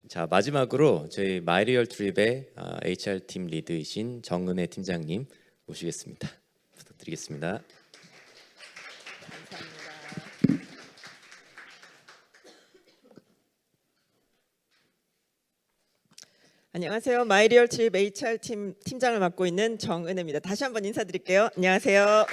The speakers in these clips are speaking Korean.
자, 마지막으로 저희 마이리얼 트립의 HR팀 리드이신 정은혜 팀장님 모시겠습니다. 부탁드리겠습니다. 감사합니다. 안녕하세요. 마이리얼 트립 HR팀 팀장을 맡고 있는 정은혜입니다. 다시 한번 인사드릴게요. 안녕하세요.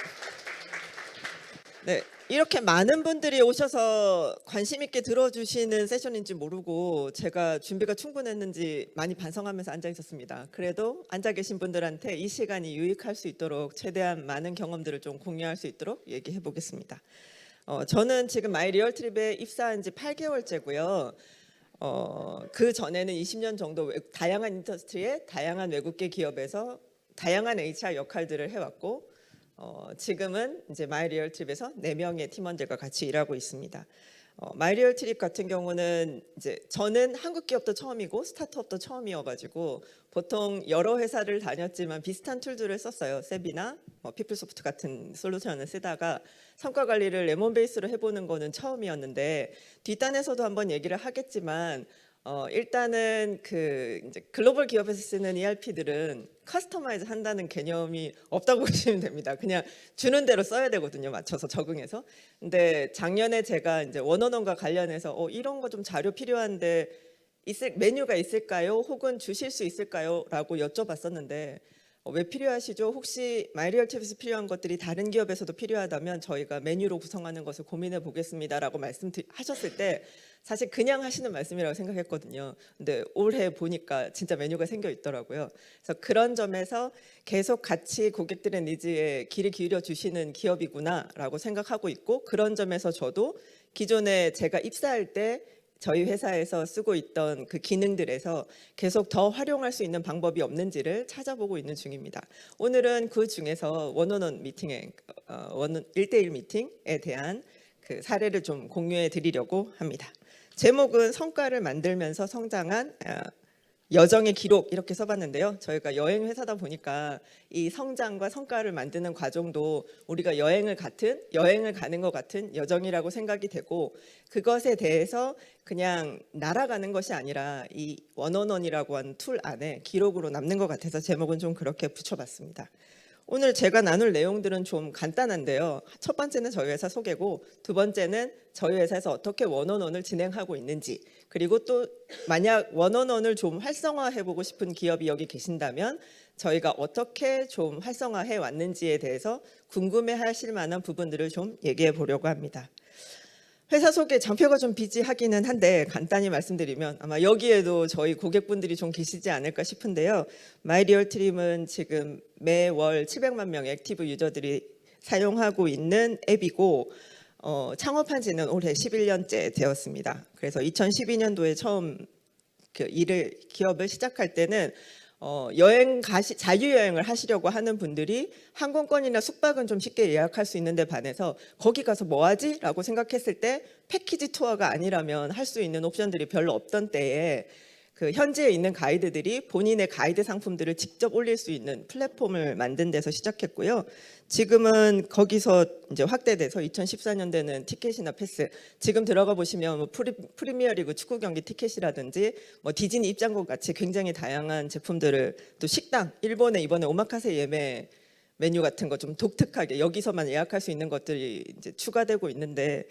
네, 이렇게 많은 분들이 오셔서 관심 있게 들어주시는 세션인지 모르고 제가 준비가 충분했는지 많이 반성하면서 앉아 있었습니다. 그래도 앉아 계신 분들한테 이 시간이 유익할 수 있도록 최대한 많은 경험들을 좀 공유할 수 있도록 얘기해 보겠습니다. 저는 지금 마이리얼 트립에 입사한 지 8개월째고요. 그 전에는 20년 정도 다양한 인더스트리에 다양한 외국계 기업에서 다양한 HR 역할들을 해왔고, 지금은 이제 마이리얼 트립에서 4명의 팀원들과 같이 일하고 있습니다. 마이리얼 트립 같은 경우는 이제 저는 한국 기업도 처음이고 스타트업도 처음이어가지고 보통 여러 회사를 다녔지만 비슷한 툴들을 썼어요. 세비나 피플소프트 같은 솔루션을 쓰다가 성과 관리를 레몬 베이스로 해보는 거는 처음이었는데, 뒷단에서도 한번 얘기를 하겠지만 일단은 이제 글로벌 기업에서 쓰는 ERP들은 커스터마이즈 한다는 개념이 없다고 보시면 됩니다. 그냥 주는 대로 써야 되거든요. 맞춰서 적응해서. 근데 작년에 제가 이제 원어원과 관련해서 이런 거 좀 자료 필요한데 메뉴가 있을까요? 혹은 주실 수 있을까요? 라고 여쭤봤었는데 왜 필요하시죠? 혹시 마이리얼 트립에서 필요한 것들이 다른 기업에서도 필요하다면 저희가 메뉴로 구성하는 것을 고민해 보겠습니다 라고 말씀하셨을 때 사실 그냥 하시는 말씀이라고 생각했거든요. 근데 올해 보니까 진짜 메뉴가 생겨 있더라고요. 그래서 그런 점에서 계속 같이 고객들의 니즈에 귀를 기울여 주시는 기업이구나 라고 생각하고 있고, 그런 점에서 저도 기존에 제가 입사할 때 저희 회사에서 쓰고 있던 그 기능들에서 계속 더 활용할 수 있는 방법이 없는지를 찾아보고 있는 중입니다. 오늘은 그 중에서 원어원 미팅에 1대1 미팅에 대한 그 사례를 좀 공유해 드리려고 합니다. 제목은 성과를 만들면서 성장한 여정의 기록 이렇게 써봤는데요. 저희가 여행 회사다 보니까 이 성장과 성과를 만드는 과정도 우리가 여행을 가는 것 같은 여정이라고 생각이 되고, 그것에 대해서 그냥 날아가는 것이 아니라 이 원어원이라고 하는 툴 안에 기록으로 남는 것 같아서 제목은 좀 그렇게 붙여봤습니다. 오늘 제가 나눌 내용들은 좀 간단한데요. 첫 번째는 저희 회사 소개고, 두 번째는 저희 회사에서 어떻게 원어원을 진행하고 있는지, 그리고 또 만약 원어원을 좀 활성화해보고 싶은 기업이 여기 계신다면 저희가 어떻게 좀 활성화해 왔는지에 대해서 궁금해하실 만한 부분들을 좀 얘기해 보려고 합니다. 회사 소개 장표가 좀 비지하기는 한데 간단히 말씀드리면 아마 여기에도 저희 고객분들이 좀 계시지 않을까 싶은데요. 마이리얼 트립은 지금 매월 700만 명의 액티브 유저들이 사용하고 있는 앱이고, 창업한 지는 올해 11년째 되었습니다. 그래서 2012년도에 처음 기업을 시작할 때는 자유여행을 하시려고 하는 분들이 항공권이나 숙박은 좀 쉽게 예약할 수 있는데 반해서 거기 가서 뭐 하지? 라고 생각했을 때 패키지 투어가 아니라면 할 수 있는 옵션들이 별로 없던 때에 그 현지에 있는 가이드들이 본인의 가이드 상품들을 직접 올릴 수 있는 플랫폼을 만든 데서 시작했고요. 지금은 거기서 이제 확대돼서 2014년대는 티켓이나 패스, 지금 들어가 보시면 뭐 프리미어리그 축구 경기 티켓이라든지 뭐 디즈니 입장권 같이 굉장히 다양한 제품들을, 또 식당, 일본에 이번에 오마카세 예매 메뉴 같은 거 좀 독특하게 여기서만 예약할 수 있는 것들이 이제 추가되고 있는데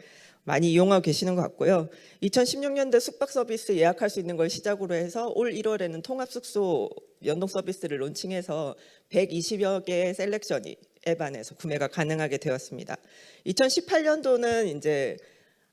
많이 이용하고 계시는 것 같고요. 2016년대 숙박 서비스 예약할 수 있는 걸 시작으로 해서 올 1월에는 통합 숙소 연동 서비스를 론칭해서 120여 개의 셀렉션이 앱 안에서 구매가 가능하게 되었습니다. 2018년도는 이제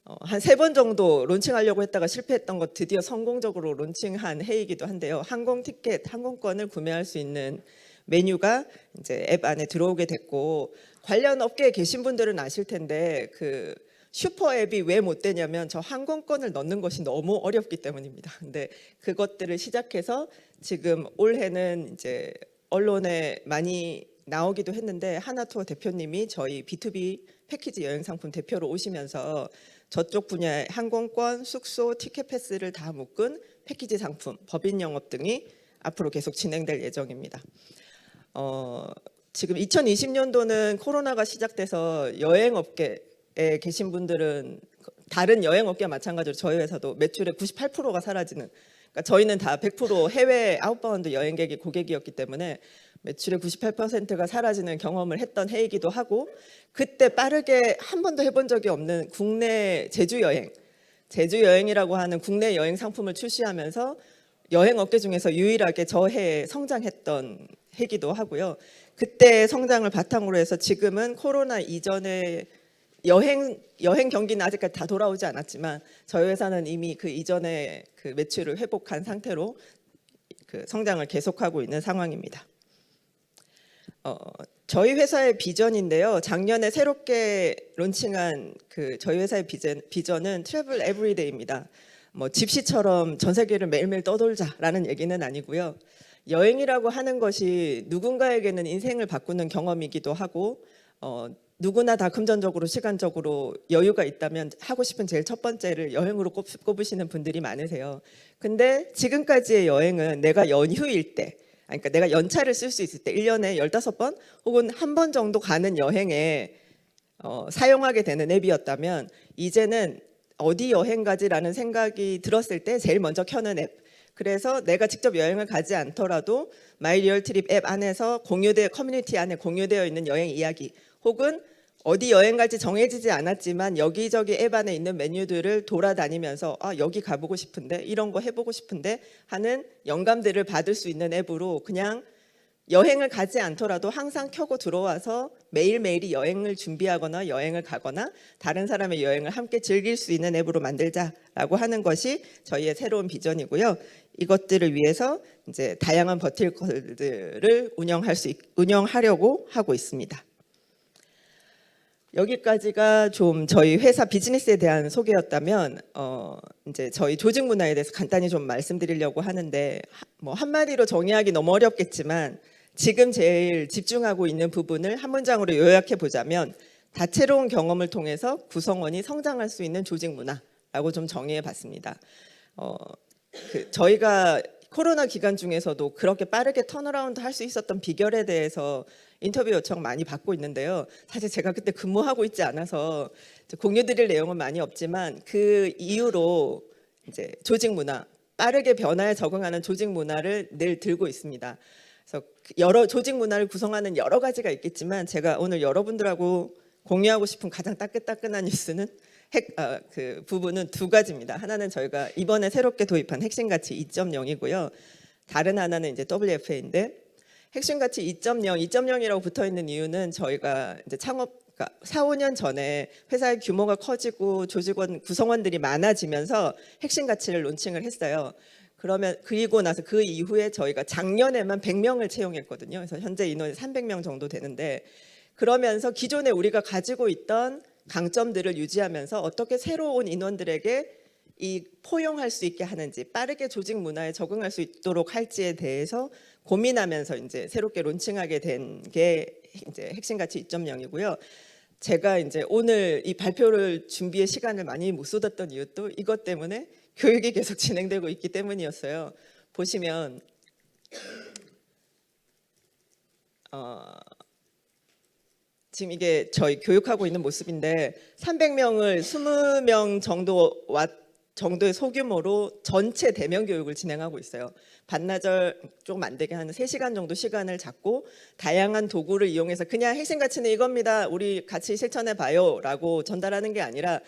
한 3번 정도 론칭하려고 했다가 실패했던 것 드디어 성공적으로 론칭한 해이기도 한데요. 항공권을 구매할 수 있는 메뉴가 이제 앱 안에 들어오게 됐고, 관련 업계에 계신 분들은 아실 텐데 그 슈퍼 앱이 왜 못 되냐면 저 항공권을 넣는 것이 너무 어렵기 때문입니다. 근데 그것들을 시작해서 지금 올해는 이제 언론에 많이 나오기도 했는데 하나투어 대표님이 저희 B2B 패키지 여행 상품 대표로 오시면서 저쪽 분야의 항공권, 숙소, 티켓 패스를 다 묶은 패키지 상품, 법인 영업 등이 앞으로 계속 진행될 예정입니다. 지금 2020년도는 코로나가 시작돼서 여행업계에 계신 분들은 다른 여행업계와 마찬가지로 저희 회사도 매출의 98%가 사라지는, 그러니까 저희는 다 100% 해외 아웃바운드 여행객이 고객이었기 때문에 매출의 98%가 사라지는 경험을 했던 해이기도 하고, 그때 빠르게 한 번도 해본 적이 없는 국내 제주 여행이라고 하는 국내 여행 상품을 출시하면서 여행 업계 중에서 유일하게 저 해에 성장했던 해기도 하고요. 그때 성장을 바탕으로 해서 지금은 코로나 이전에 여행 경기는 아직까지 다 돌아오지 않았지만 저희 회사는 이미 그 이전에 그 매출을 회복한 상태로 그 성장을 계속하고 있는 상황입니다. 저희 회사의 비전인데요. 작년에 새롭게 론칭한 그 저희 회사의 비전은 트래블 에브리데이입니다. 뭐 집시처럼 전 세계를 매일매일 떠돌자라는 얘기는 아니고요. 여행이라고 하는 것이 누군가에게는 인생을 바꾸는 경험이기도 하고, 누구나 다 금전적으로 시간적으로 여유가 있다면 하고 싶은 제일 첫 번째를 여행으로 꼽으시는 분들이 많으세요. 근데 지금까지의 여행은 내가 연휴일 때, 그러니까 내가 연차를 쓸 수 있을 때 1년에 15번 혹은 한 번 정도 가는 여행에 사용하게 되는 앱이었다면, 이제는 어디 여행 가지라는 생각이 들었을 때 제일 먼저 켜는 앱. 그래서 내가 직접 여행을 가지 않더라도 마이리얼트립 앱 안에서 커뮤니티 안에 공유되어 있는 여행 이야기, 혹은 어디 여행 갈지 정해지지 않았지만 여기저기 앱 안에 있는 메뉴들을 돌아다니면서 여기 가보고 싶은데, 이런 거 해보고 싶은데 하는 영감들을 받을 수 있는 앱으로, 그냥 여행을 가지 않더라도 항상 켜고 들어와서 매일매일이 여행을 준비하거나 여행을 가거나 다른 사람의 여행을 함께 즐길 수 있는 앱으로 만들자라고 하는 것이 저희의 새로운 비전이고요. 이것들을 위해서 이제 다양한 버티컬들을 운영하려고 하고 있습니다. 여기까지가 좀 저희 회사 비즈니스에 대한 소개였다면, 이제 저희 조직 문화에 대해서 간단히 좀 말씀드리려고 하는데, 뭐 한마디로 정의하기 너무 어렵겠지만 지금 제일 집중하고 있는 부분을 한 문장으로 요약해 보자면, 다채로운 경험을 통해서 구성원이 성장할 수 있는 조직 문화라고 좀 정의해 봤습니다. 저희가 코로나 기간 중에서도 그렇게 빠르게 턴어라운드 할 수 있었던 비결에 대해서 인터뷰 요청 많이 받고 있는데요. 사실 제가 그때 근무하고 있지 않아서 공유드릴 내용은 많이 없지만, 그 이후로 이제 조직 문화, 빠르게 변화에 적응하는 조직 문화를 늘 들고 있습니다. 그래서 여러 조직 문화를 구성하는 여러 가지가 있겠지만, 제가 오늘 여러분들하고 공유하고 싶은 가장 따끈따끈한 뉴스는 그 부분은 두 가지입니다. 하나는 저희가 이번에 새롭게 도입한 핵심 가치 2.0이고요. 다른 하나는 이제 WFA인데, 핵심 가치 2.0이라고 붙어 있는 이유는 저희가 이제 그러니까 4, 5년 전에 회사의 규모가 커지고 조직원 구성원들이 많아지면서 핵심 가치를 론칭을 했어요. 그리고 나서 그 이후에 저희가 작년에만 100명을 채용했거든요. 그래서 현재 인원이 300명 정도 되는데, 그러면서 기존에 우리가 가지고 있던 강점들을 유지하면서 어떻게 새로운 인원들에게 포용할 수 있게 하는지, 빠르게 조직 문화에 적응할 수 있도록 할지에 대해서 고민하면서 이제 새롭게 론칭하게 된 게 이제 핵심 가치 2.0이고요. 제가 이제 오늘 이 발표를 준비에 시간을 많이 못 쏟았던 이유도 이것 때문에 교육이 계속 진행되고 있기 때문이었어요. 보시면 지금 이게 저희 교육하고 있는 모습인데, 300명을 20명 정도의 소규모로 전체 대면 교육을 진행하고 있어요. 반나절 조금 안 되게 하는 3시간 정도 시간을 잡고 다양한 도구를 이용해서 그냥 핵심 가치는 이겁니다, 우리 같이 실천해 봐요 라고 전달하는 게 아니라,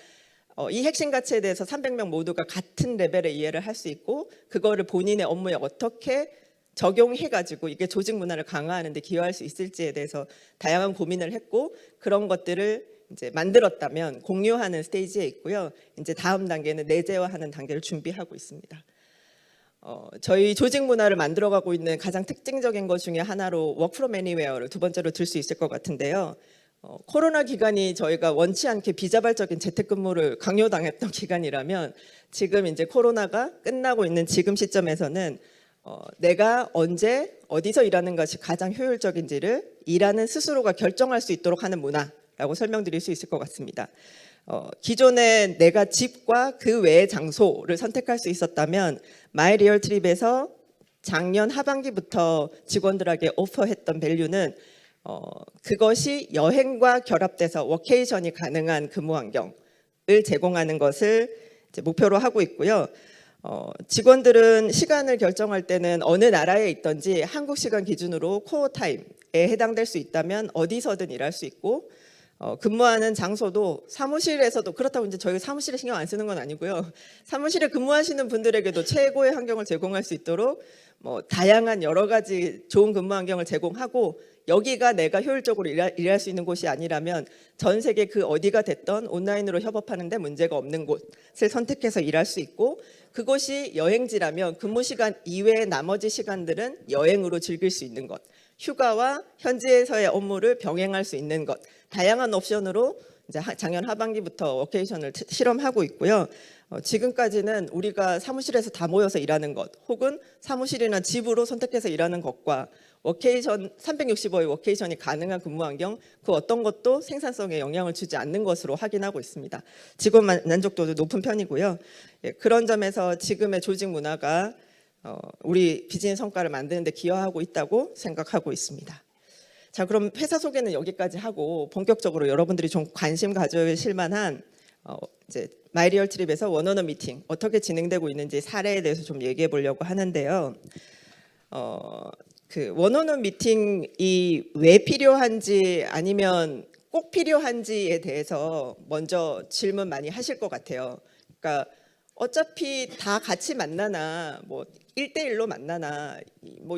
이 핵심 가치에 대해서 300명 모두가 같은 레벨의 이해를 할 수 있고, 그거를 본인의 업무에 어떻게 적용해가지고 이게 조직 문화를 강화하는 데 기여할 수 있을지에 대해서 다양한 고민을 했고, 그런 것들을 이제 만들었다면 공유하는 스테이지에 있고요. 이제 다음 단계는 내재화하는 단계를 준비하고 있습니다. 저희 조직 문화를 만들어가고 있는 가장 특징적인 것 중에 하나로 워크 프롬 애니웨어를 두 번째로 들 수 있을 것 같은데요. 코로나 기간이 저희가 원치 않게 비자발적인 재택근무를 강요당했던 기간이라면, 지금 이제 코로나가 끝나고 있는 지금 시점에서는 내가 언제 어디서 일하는 것이 가장 효율적인지를 일하는 스스로가 결정할 수 있도록 하는 문화라고 설명드릴 수 있을 것 같습니다. 기존에 내가 집과 그 외의 장소를 선택할 수 있었다면, 마이리얼트립에서 작년 하반기부터 직원들에게 오퍼했던 밸류는 그것이 여행과 결합돼서 워케이션이 가능한 근무 환경을 제공하는 것을 이제 목표로 하고 있고요. 직원들은 시간을 결정할 때는 어느 나라에 있든지 한국 시간 기준으로 코어 타임에 해당될 수 있다면 어디서든 일할 수 있고, 근무하는 장소도 사무실에서도, 그렇다고 이제 저희가 사무실에 신경 안 쓰는 건 아니고요. 사무실에 근무하시는 분들에게도 최고의 환경을 제공할 수 있도록 다양한 여러 가지 좋은 근무 환경을 제공하고, 여기가 내가 효율적으로 일할 수 있는 곳이 아니라면 전 세계 그 어디가 됐던 온라인으로 협업하는데 문제가 없는 곳을 선택해서 일할 수 있고, 그곳이 여행지라면 근무 시간 이외의 나머지 시간들은 여행으로 즐길 수 있는 것, 휴가와 현지에서의 업무를 병행할 수 있는 것, 다양한 옵션으로 이제 작년 하반기부터 워케이션을 실험하고 있고요. 지금까지는 우리가 사무실에서 다 모여서 일하는 것, 혹은 사무실이나 집으로 선택해서 일하는 것과 워케이션 365일 워케이션이 가능한 근무 환경, 그 어떤 것도 생산성에 영향을 주지 않는 것으로 확인하고 있습니다. 직원 만족도도 높은 편이고요. 그런 점에서 지금의 조직 문화가 우리 비즈니스 성과를 만드는 데 기여하고 있다고 생각하고 있습니다. 자, 그럼 회사 소개는 여기까지 하고 본격적으로 여러분들이 좀 관심 가져실 만한 이제 마이리얼 트립에서 원어원 미팅 어떻게 진행되고 있는지 사례에 대해서 좀 얘기해 보려고 하는데요. 그 원어원 미팅이 왜 필요한지 아니면 꼭 필요한지에 대해서 먼저 질문 많이 하실 것 같아요. 그러니까 어차피 다 같이 만나나 1대1로 만나나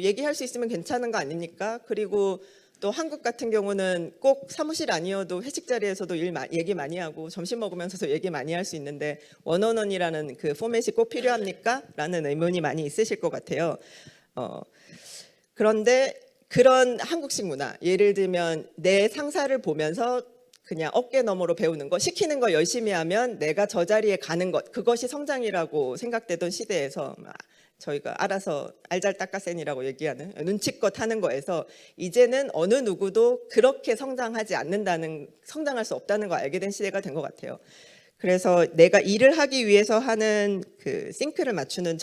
얘기할 수 있으면 괜찮은 거 아닙니까? 그리고 또 한국 같은 경우는 꼭 사무실 아니어도 회식 자리에서도 얘기 많이 하고 점심 먹으면서도 얘기 많이 할 수 있는데 원어원이라는 그 포맷이 꼭 필요합니까? 라는 의문이 많이 있으실 것 같아요. 그런데 그런 한국식 문화, 예를 들면 내 상사를 보면서 그냥 어깨 너머로 배우는 거, 시키는 거 열심히 하면 내가 저 자리에 가는 것, 그것이 성장이라고 생각되던 시대에서 저희가 알아서 알잘딱까센이라고 얘기하는 눈치껏 하는 거에서 이제는 어느 누구도 그렇게 성장할 수 없다는 걸 알게 된 시대가 된 것 같아요. 그래서 내가 일을 하기 위해서 하는 그 싱크를 맞추는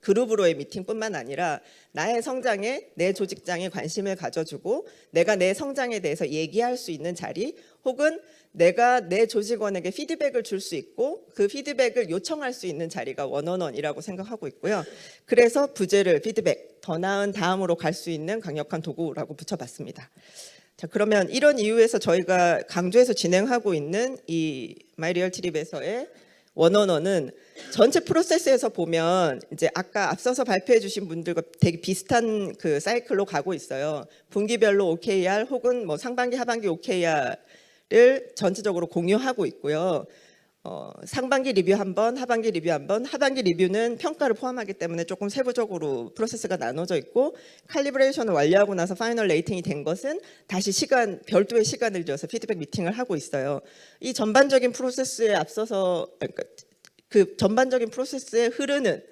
그룹으로의 미팅뿐만 아니라 나의 성장에, 내 조직장에 관심을 가져주고 내가 내 성장에 대해서 얘기할 수 있는 자리, 혹은 내가 내 조직원에게 피드백을 줄 수 있고 그 피드백을 요청할 수 있는 자리가 원어원이라고 생각하고 있고요. 그래서 부제를 피드백, 더 나은 다음으로 갈 수 있는 강력한 도구라고 붙여봤습니다. 자, 그러면 이런 이유에서 저희가 강조해서 진행하고 있는 이 마이리얼 트립에서의 원어원은 전체 프로세스에서 보면 이제 아까 앞서서 발표해 주신 분들과 되게 비슷한 그 사이클로 가고 있어요. 분기별로 OKR 혹은 상반기 하반기 OKR을 전체적으로 공유하고 있고요. 상반기 리뷰 한 번, 하반기 리뷰 한 번, 하반기 리뷰는 평가를 포함하기 때문에 조금 세부적으로 프로세스가 나눠져 있고, 칼리브레이션을 완료하고 나서 파이널 레이팅이 된 것은 다시 별도의 시간을 들여서 피드백 미팅을 하고 있어요. 이 전반적인 프로세스에 앞서서 그 전반적인 프로세스에 흐르는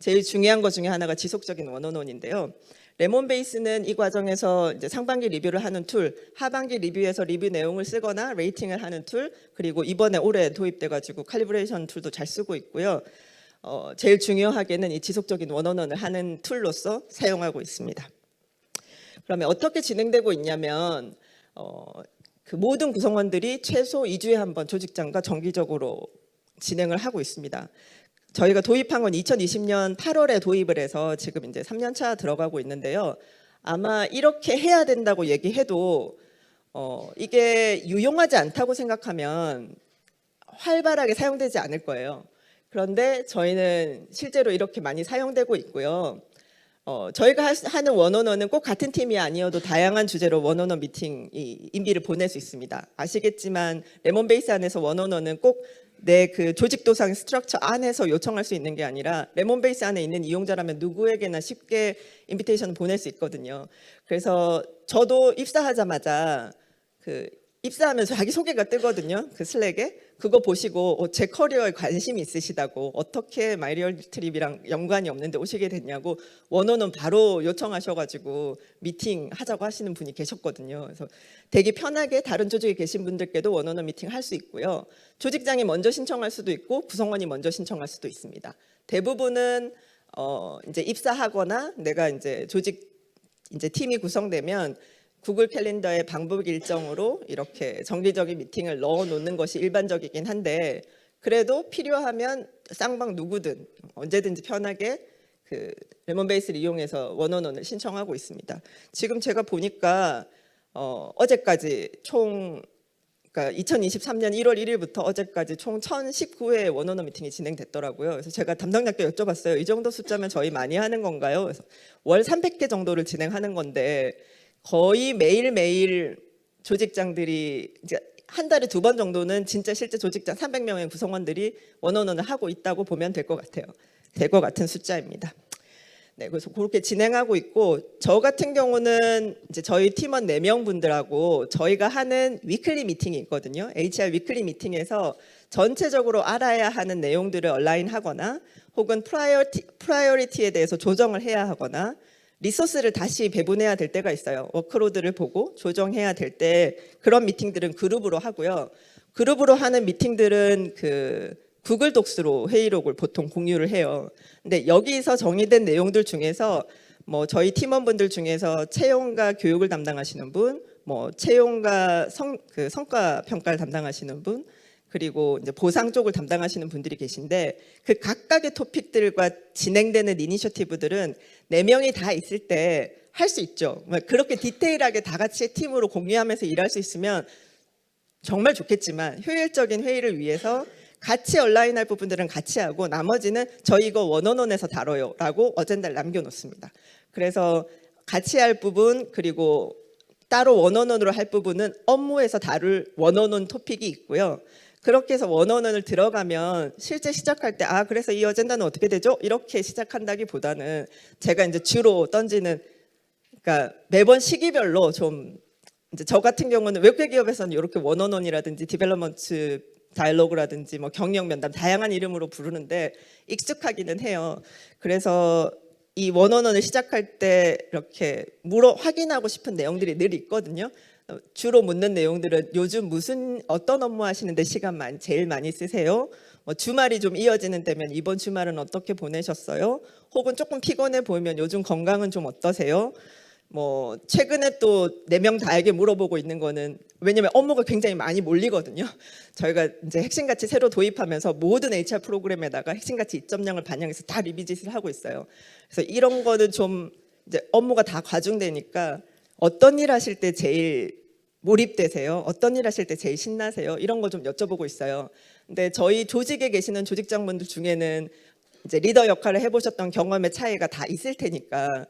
제일 중요한 것 중에 하나가 지속적인 원어원인데요. 레몬베이스는 이 과정에서 이제 상반기 리뷰를 하는 툴, 하반기 리뷰에서 리뷰 내용을 쓰거나 레이팅을 하는 툴, 그리고 이번에 올해 도입돼가지고 칼리브레이션 툴도 잘 쓰고 있고요. 제일 중요하게는 이 지속적인 원어원을 하는 툴로서 사용하고 있습니다. 그러면 어떻게 진행되고 있냐면 그 모든 구성원들이 최소 2주에 한 번 조직장과 정기적으로 진행을 하고 있습니다. 저희가 도입한 건 2020년 8월에 도입을 해서 지금 이제 3년 차 들어가고 있는데요. 아마 이렇게 해야 된다고 얘기해도 이게 유용하지 않다고 생각하면 활발하게 사용되지 않을 거예요. 그런데 저희는 실제로 이렇게 많이 사용되고 있고요. 저희가 하는 원어원은 꼭 같은 팀이 아니어도 다양한 주제로 원어원 미팅 인비를 보낼 수 있습니다. 아시겠지만 레몬베이스 안에서 원어원은 꼭 내 그 조직 도상 스트럭처 안에서 요청할 수 있는 게 아니라 레몬베이스 안에 있는 이용자라면 누구에게나 쉽게 인비테이션을 보낼 수 있거든요. 그래서 저도 입사하자마자 입사하면서 자기 소개가 뜨거든요. 그 슬랙에. 그거 보시고 제 커리어에 관심이 있으시다고, 어떻게 마이리얼 트립이랑 연관이 없는데 오시게 됐냐고 원어원 바로 요청하셔가지고 미팅 하자고 하시는 분이 계셨거든요. 그래서 되게 편하게 다른 조직에 계신 분들께도 원어원 미팅 할 수 있고요. 조직장이 먼저 신청할 수도 있고 구성원이 먼저 신청할 수도 있습니다. 대부분은 이제 입사하거나 내가 이제 팀이 구성되면 구글 캘린더에 방북 일정으로 이렇게 정기적인 미팅을 넣어 놓는 것이 일반적이긴 한데, 그래도 필요하면 쌍방 누구든 언제든지 편하게 그 레몬베이스를 이용해서 원원원을 신청하고 있습니다. 지금 제가 보니까 어제까지 총 그러니까 2023년 1월 1일부터 어제까지 총 1019회의 원원원 미팅이 진행됐더라고요. 그래서 제가 담당자께 여쭤봤어요. 이 정도 숫자면 저희 많이 하는 건가요? 그래서 월 300개 정도를 진행하는 건데 거의 매일매일 조직장들이 이제 한 달에 2번 정도는 진짜 실제 조직장 300명의 구성원들이 원원원을 하고 있다고 보면 될 것 같아요. 될 것 같은 숫자입니다. 네, 그래서 그렇게 진행하고 있고 저 같은 경우는 이제 저희 팀원 4명 분들하고 저희가 하는 위클리 미팅이 있거든요. HR 위클리 미팅에서 전체적으로 알아야 하는 내용들을 얼라인하거나 혹은 프라이어리티에 대해서 조정을 해야 하거나 리소스를 다시 배분해야 될 때가 있어요. 워크로드를 보고 조정해야 될 때 그런 미팅들은 그룹으로 하고요. 그룹으로 하는 미팅들은 그 구글 독스로 회의록을 보통 공유를 해요. 근데 여기서 정의된 내용들 중에서 뭐 저희 팀원분들 중에서 채용과 교육을 담당하시는 분, 뭐 채용과 성과 평가를 담당하시는 분, 그리고 이제 보상 쪽을 담당하시는 분들이 계신데 그 각각의 토픽들과 진행되는 이니셔티브들은 4명이 다 있을 때 할 수 있죠. 그렇게 디테일하게 다 같이 팀으로 공유하면서 일할 수 있으면 정말 좋겠지만 효율적인 회의를 위해서 같이 얼라인할 부분들은 같이 하고 나머지는 저희 이거 원원원에서 다뤄요 라고 어젠다를 남겨놓습니다. 그래서 같이 할 부분 그리고 따로 원원원으로 할 부분은 업무에서 다룰 원원원 토픽이 있고요. 그렇게 해서 원원원을 들어가면 실제 시작할 때 그래서 이 어젠다는 어떻게 되죠? 이렇게 시작한다기보다는 제가 이제 주로 던지는 그러니까 매번 시기별로 좀 이제 저 같은 경우는 외국계 기업에서는 이렇게 원원원이라든지 디벨롭먼트 다이alo그라든지 뭐 경영 면담 다양한 이름으로 부르는데 익숙하기는 해요. 그래서 이 원원원을 시작할 때 이렇게 확인하고 싶은 내용들이 늘 있거든요. 주로 묻는 내용들은 요즘 어떤 업무 하시는데 시간 제일 많이 쓰세요? 뭐 주말이 좀 이어지는 때면 이번 주말은 어떻게 보내셨어요? 혹은 조금 피곤해 보이면 요즘 건강은 좀 어떠세요? 뭐 최근에 또 4명 다에게 물어보고 있는 거는 왜냐면 업무가 굉장히 많이 몰리거든요. 저희가 이제 핵심가치 새로 도입하면서 모든 HR 프로그램에다가 핵심가치 2.0을 반영해서 다 리비짓을 하고 있어요. 그래서 이런 거는 좀 이제 업무가 다 과중되니까 어떤 일 하실 때 제일 몰입되세요? 어떤 일 하실 때 제일 신나세요? 이런 거 좀 여쭤보고 있어요. 근데 저희 조직에 계시는 조직장분들 중에는 이제 리더 역할을 해보셨던 경험의 차이가 다 있을 테니까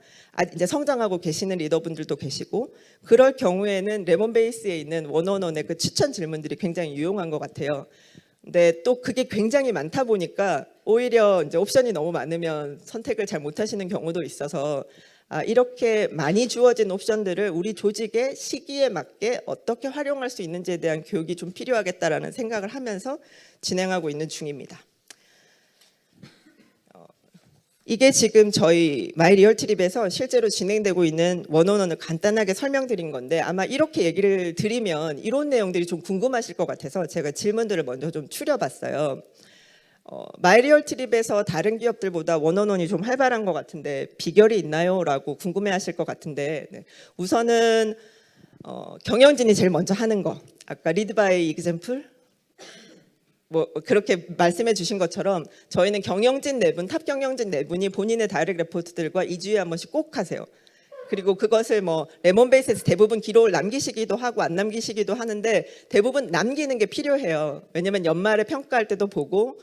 이제 성장하고 계시는 리더분들도 계시고 그럴 경우에는 레몬베이스에 있는 원원원의 그 추천 질문들이 굉장히 유용한 것 같아요. 근데 또 그게 굉장히 많다 보니까 오히려 이제 옵션이 너무 많으면 선택을 잘 못하시는 경우도 있어서 이렇게 많이 주어진 옵션들을 우리 조직의 시기에 맞게 어떻게 활용할 수 있는지에 대한 교육이 좀 필요하겠다라는 생각을 하면서 진행하고 있는 중입니다. 이게 지금 저희 마이리얼트립에서 실제로 진행되고 있는 원원원을 간단하게 설명드린 건데 아마 이렇게 얘기를 드리면 이런 내용들이 좀 궁금하실 것 같아서 제가 질문들을 먼저 좀 추려봤어요. 마이리얼트립에서 다른 기업들보다 원원원이 좀 활발한 것 같은데 비결이 있나요? 라고 궁금해하실 것 같은데 우선은 경영진이 제일 먼저 하는 거 아까 리드 바이 익sem플 뭐 그렇게 말씀해 주신 것처럼 저희는 경영진 4분, 탑 경영진 4분이 본인의 다이렉트 레포트들과 2주에 한 번씩 꼭 하세요. 그리고 그것을 뭐 레몬베이스에서 대부분 기록을 남기시기도 하고 안 남기시기도 하는데 대부분 남기는 게 필요해요. 왜냐면 연말에 평가할 때도 보고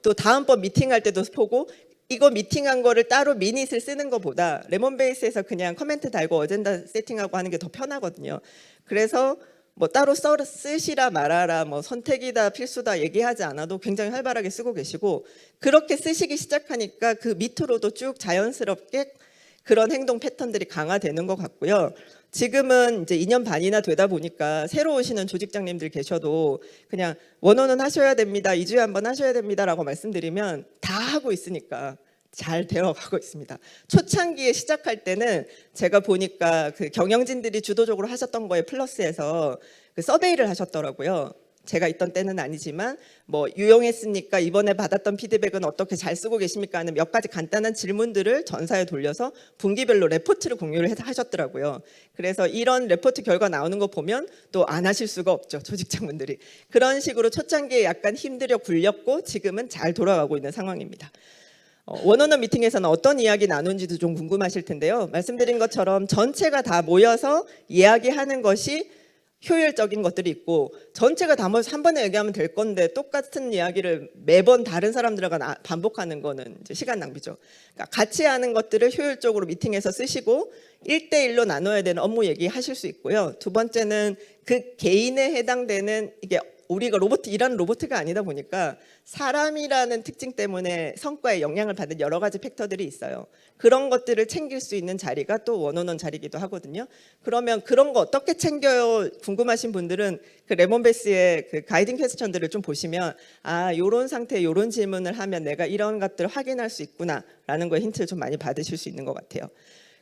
또 다음번 미팅할 때도 보고 이거 미팅한 거를 따로 미닛을 쓰는 것보다 레몬베이스에서 그냥 커멘트 달고 어젠다 세팅하고 하는 게 더 편하거든요. 그래서 뭐 따로 쓰시라 말아라 뭐 선택이다 필수다 얘기하지 않아도 굉장히 활발하게 쓰고 계시고 그렇게 쓰시기 시작하니까 그 밑으로도 쭉 자연스럽게 그런 행동 패턴들이 강화되는 것 같고요. 지금은 이제 2년 반이나 되다 보니까 새로 오시는 조직장님들 계셔도 그냥 원원은 하셔야 됩니다. 2주에 한 번 하셔야 됩니다라고 말씀드리면 다 하고 있으니까 잘 되어가고 있습니다. 초창기에 시작할 때는 제가 보니까 그 경영진들이 주도적으로 하셨던 거에 플러스해서 그 서베이를 하셨더라고요. 제가 있던 때는 아니지만 뭐 유용했습니까? 이번에 받았던 피드백은 어떻게 잘 쓰고 계십니까? 하는 몇 가지 간단한 질문들을 전사에 돌려서 분기별로 레포트를 공유를 하셨더라고요. 그래서 이런 레포트 결과 나오는 거 보면 또 안 하실 수가 없죠. 조직장분들이. 그런 식으로 초창기에 약간 힘들여 굴렸고 지금은 잘 돌아가고 있는 상황입니다. 원어원 미팅에서는 어떤 이야기 나눈지도 좀 궁금하실 텐데요. 말씀드린 것처럼 전체가 다 모여서 이야기하는 것이 효율적인 것들이 있고, 전체가 다 모여서 한 번에 얘기하면 될 건데 똑같은 이야기를 매번 다른 사람들과 반복하는 거는 이제 시간 낭비죠. 그러니까 같이 하는 것들을 효율적으로 미팅에서 쓰시고 1대1로 나눠야 되는 업무 얘기하실 수 있고요. 두 번째는 그 개인에 해당되는, 이게 우리가 일하는 로봇가 아니다 보니까 사람이라는 특징 때문에 성과에 영향을 받는 여러 가지 팩터들이 있어요. 그런 것들을 챙길 수 있는 자리가 또 원어원 자리이기도 하거든요. 그러면 그런 거 어떻게 챙겨요? 궁금하신 분들은 그 레몬베이스의 그 가이딩 퀘스천들을 좀 보시면, 아, 요런 상태에 요런 질문을 하면 내가 이런 것들을 확인할 수 있구나라는 거에 힌트를 좀 많이 받으실 수 있는 것 같아요.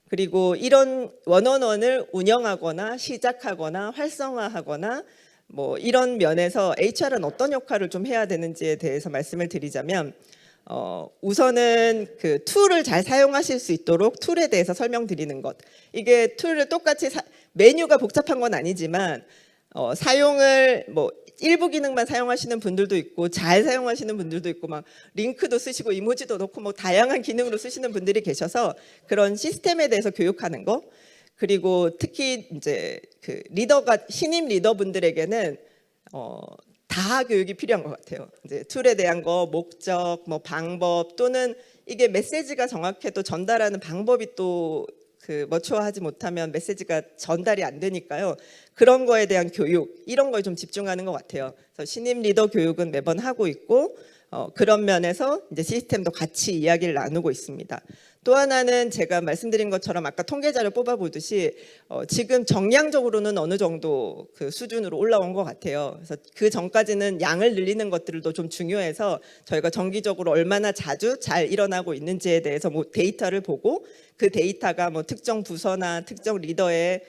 그리고 이런 원어원을 운영하거나 시작하거나 활성화하거나 뭐 이런 면에서 HR은 어떤 역할을 좀 해야 되는지에 대해서 말씀을 드리자면, 우선은 그 툴을 잘 사용하실 수 있도록 툴에 대해서 설명드리는 것. 이게 툴을 똑같이 메뉴가 복잡한 건 아니지만 사용을 뭐 일부 기능만 사용하시는 분들도 있고 잘 사용하시는 분들도 있고 막 링크도 쓰시고 이모지도 넣고 뭐 다양한 기능으로 쓰시는 분들이 계셔서 그런 시스템에 대해서 교육하는 거. 그리고 특히 이제 그 신임 리더분들에게는 다 교육이 필요한 것 같아요. 이제 툴에 대한 거, 목적, 뭐 방법, 또는 이게 메시지가 정확해도 전달하는 방법이 또 그 머추어하지 못하면 메시지가 전달이 안 되니까요. 그런 거에 대한 교육, 이런 거에 좀 집중하는 것 같아요. 그래서 신임 리더 교육은 매번 하고 있고, 그런 면에서 이제 시스템도 같이 이야기를 나누고 있습니다. 또 하나는 제가 말씀드린 것처럼 아까 통계자료 뽑아보듯이 지금 정량적으로는 어느 정도 그 수준으로 올라온 것 같아요. 그래서 그 전까지는 양을 늘리는 것들도 좀 중요해서 저희가 정기적으로 얼마나 자주 잘 일어나고 있는지에 대해서 뭐 데이터를 보고, 그 데이터가 뭐 특정 부서나 특정 리더의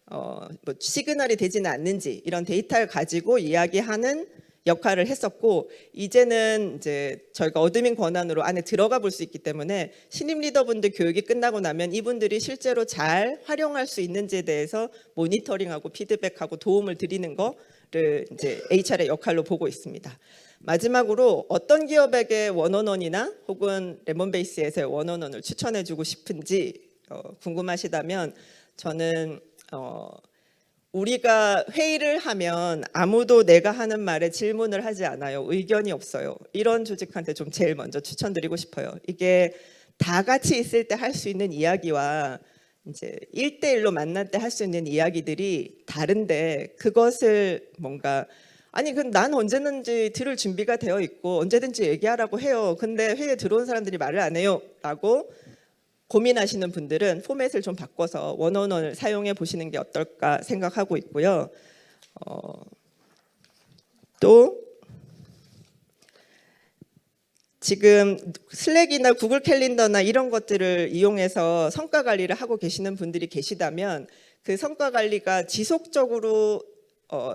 뭐 시그널이 되지는 않는지 이런 데이터를 가지고 이야기하는 역할을 했었고, 이제는 이제 저희가 어드민 권한으로 안에 들어가 볼 수 있기 때문에 신임 리더분들 교육이 끝나고 나면 이분들이 실제로 잘 활용할 수 있는지에 대해서 모니터링하고 피드백하고 도움을 드리는 거를 이제 HR의 역할로 보고 있습니다. 마지막으로 어떤 기업에게 원어원이나 혹은 레몬베이스에서의 원어원을 추천해주고 싶은지 궁금하시다면, 저는 우리가 회의를 하면 아무도 내가 하는 말에 질문을 하지 않아요. 의견이 없어요. 이런 조직한테 좀 제일 먼저 추천드리고 싶어요. 이게 다 같이 있을 때 할 수 있는 이야기와 이제 1대1로 만날 때 할 수 있는 이야기들이 다른데, 그것을 뭔가 아니 난 언제든지 들을 준비가 되어 있고 언제든지 얘기하라고 해요. 근데 회의에 들어온 사람들이 말을 안 해요. 라고 고민하시는 분들은 포맷을 좀 바꿔서 원어원을 사용해 보시는 게 어떨까 생각하고 있고요. 또 지금 슬랙이나 구글 캘린더나 이런 것들을 이용해서 성과 관리를 하고 계시는 분들이 계시다면, 그 성과 관리가 지속적으로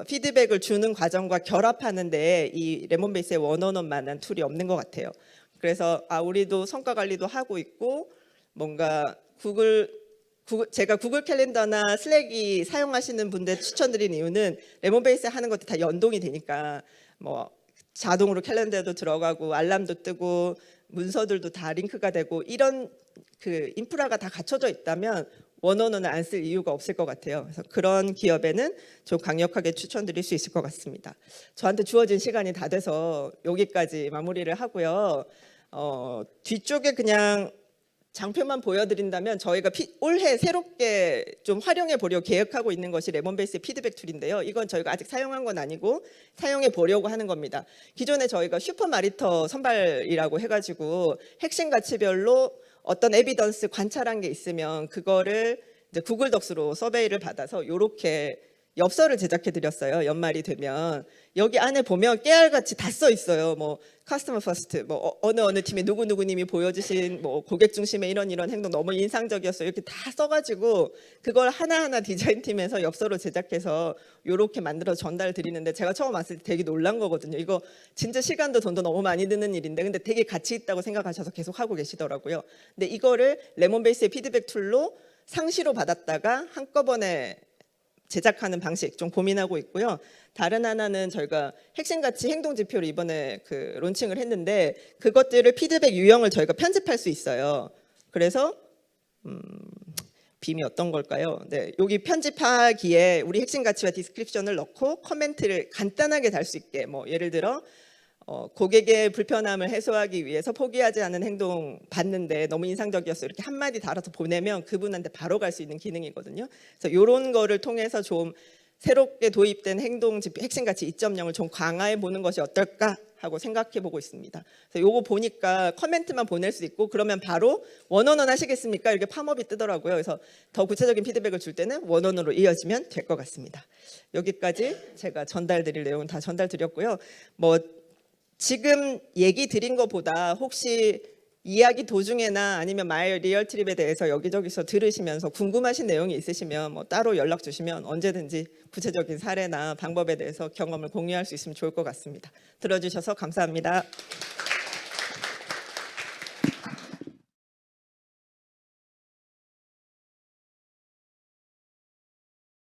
피드백을 주는 과정과 결합하는데 이 레몬베이스의 원어원만한 툴이 없는 것 같아요. 그래서 우리도 성과 관리도 하고 있고, 뭔가 제가 구글 캘린더나 슬랙이 사용하시는 분들 추천드린 이유는 레몬베이스에 하는 것도 다 연동이 되니까 뭐 자동으로 캘린더도 들어가고 알람도 뜨고 문서들도 다 링크가 되고, 이런 그 인프라가 다 갖춰져 있다면 원어원을 안 쓸 이유가 없을 것 같아요. 그래서 그런 기업에는 좀 강력하게 추천드릴 수 있을 것 같습니다. 저한테 주어진 시간이 다 돼서 여기까지 마무리를 하고요. 뒤쪽에 그냥 장표만 보여드린다면, 저희가 올해 새롭게 좀 활용해 보려고 계획하고 있는 것이 레몬베이스의 피드백 툴인데요. 이건 저희가 아직 사용한 건 아니고 사용해 보려고 하는 겁니다. 기존에 저희가 슈퍼마리터 선발이라고 해가지고 핵심 가치별로 어떤 에비던스 관찰한 게 있으면 그거를 이제 구글 덕스로 서베이를 받아서 이렇게 엽서를 제작해 드렸어요. 연말이 되면 여기 안에 보면 깨알같이 다 써 있어요. 뭐 커스터머 퍼스트, 뭐 어느 팀의 누구누구님이 보여주신 뭐 고객 중심의 이런 행동 너무 인상적이었어요. 이렇게 다 써가지고 그걸 하나하나 디자인팀에서 엽서로 제작해서 이렇게 만들어 전달 드리는데 제가 처음 왔을 때 되게 놀란 거거든요. 이거 진짜 시간도 돈도 너무 많이 드는 일인데 근데 되게 가치 있다고 생각하셔서 계속 하고 계시더라고요. 근데 이거를 레몬베이스의 피드백 툴로 상시로 받았다가 한꺼번에 제작하는 방식 좀 고민하고 있고요. 다른 하나는 저희가 핵심가치 행동지표를 이번에 그 론칭을 했는데 그것들을 피드백 유형을 저희가 편집할 수 있어요. 그래서 빔이 어떤 걸까요? 네, 여기 편집하기에 우리 핵심가치와 디스크립션을 넣고 코멘트를 간단하게 달 수 있게 뭐 예를 들어 고객의 불편함을 해소하기 위해서 포기하지 않은 행동 봤는데 너무 인상적이었어요. 이렇게 한마디 달아서 보내면 그분한테 바로 갈 수 있는 기능이거든요. 그래서 이런 거를 통해서 좀 새롭게 도입된 행동 지표 핵심가치 2.0을 좀 강화해 보는 것이 어떨까 하고 생각해 보고 있습니다. 그래서 요거 보니까 커멘트만 보낼 수 있고 그러면 바로 원원원 하시겠습니까? 이렇게 팝업이 뜨더라고요. 그래서 더 구체적인 피드백을 줄 때는 원원으로 이어지면 될 것 같습니다. 여기까지 제가 전달드릴 내용은 다 전달드렸고요. 뭐 지금 얘기 드린 것보다 혹시 이야기 도중에나 아니면 마이 리얼 트립에 대해서 여기저기서 들으시면서 궁금하신 내용이 있으시면 뭐 따로 연락 주시면 언제든지 구체적인 사례나 방법에 대해서 경험을 공유할 수 있으면 좋을 것 같습니다. 들어주셔서 감사합니다.